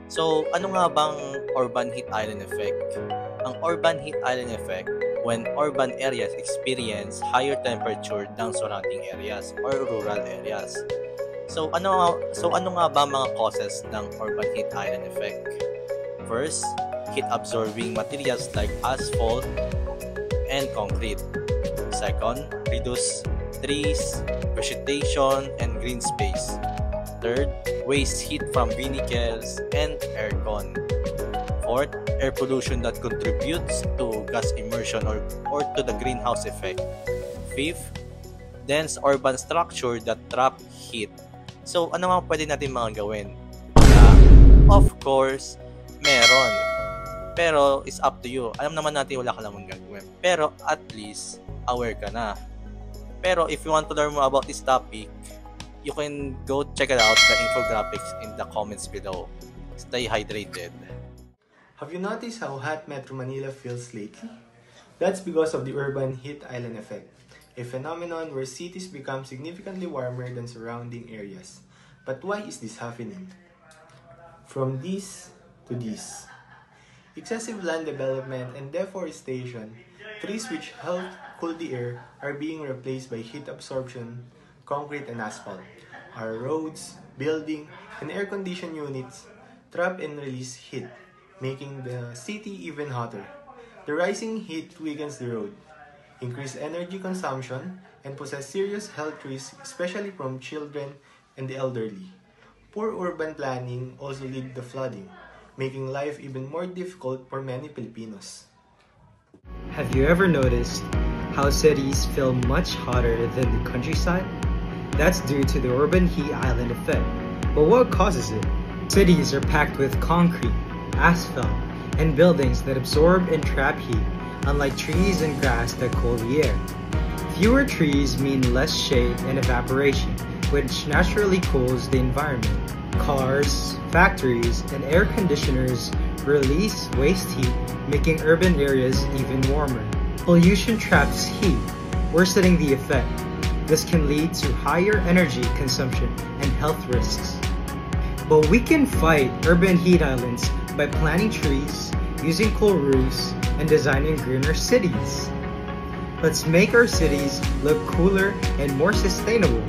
So, ano nga bang urban heat island effect? Ang urban heat island effect when urban areas experience higher temperature than surrounding areas or rural areas. So ano nga ba mga causes ng urban heat island effect? First, heat absorbing materials like asphalt and concrete. Second, reduce trees, vegetation, and green space. Third, waste heat from vehicles and aircon. Fourth, air pollution that contributes to gas immersion or to the greenhouse effect. Fifth, dense urban structure that trap heat. So, ano mga pwede natin mga gawin? Of course, meron. Pero, it's up to you. Alam naman natin wala ka namang gagawin. Pero, at least, aware ka na. Pero, if you want to learn more about this topic, you can go check it out, the infographics in the comments below. Stay hydrated. Have you noticed how hot Metro Manila feels lately? That's because of the urban heat island effect, a phenomenon where cities become significantly warmer than surrounding areas. But why is this happening? From this to this. Excessive land development and deforestation, trees which help cool the air are being replaced by heat absorption, concrete and asphalt. Our roads, building, and air conditioning units trap and release heat, making the city even hotter. The rising heat weakens the road, increase energy consumption, and poses serious health risks, especially from children and the elderly. Poor urban planning also lead to flooding, making life even more difficult for many Filipinos. Have you ever noticed how cities feel much hotter than the countryside? That's due to the urban heat island effect. But what causes it? Cities are packed with concrete, asphalt, and buildings that absorb and trap heat, unlike trees and grass that cool the air. Fewer trees mean less shade and evaporation, which naturally cools the environment. Cars, factories, and air conditioners release waste heat, making urban areas even warmer. Pollution traps heat, worsening the effect. This can lead to higher energy consumption and health risks. But we can fight urban heat islands by planting trees, using cool roofs, and designing greener cities. Let's make our cities look cooler and more sustainable.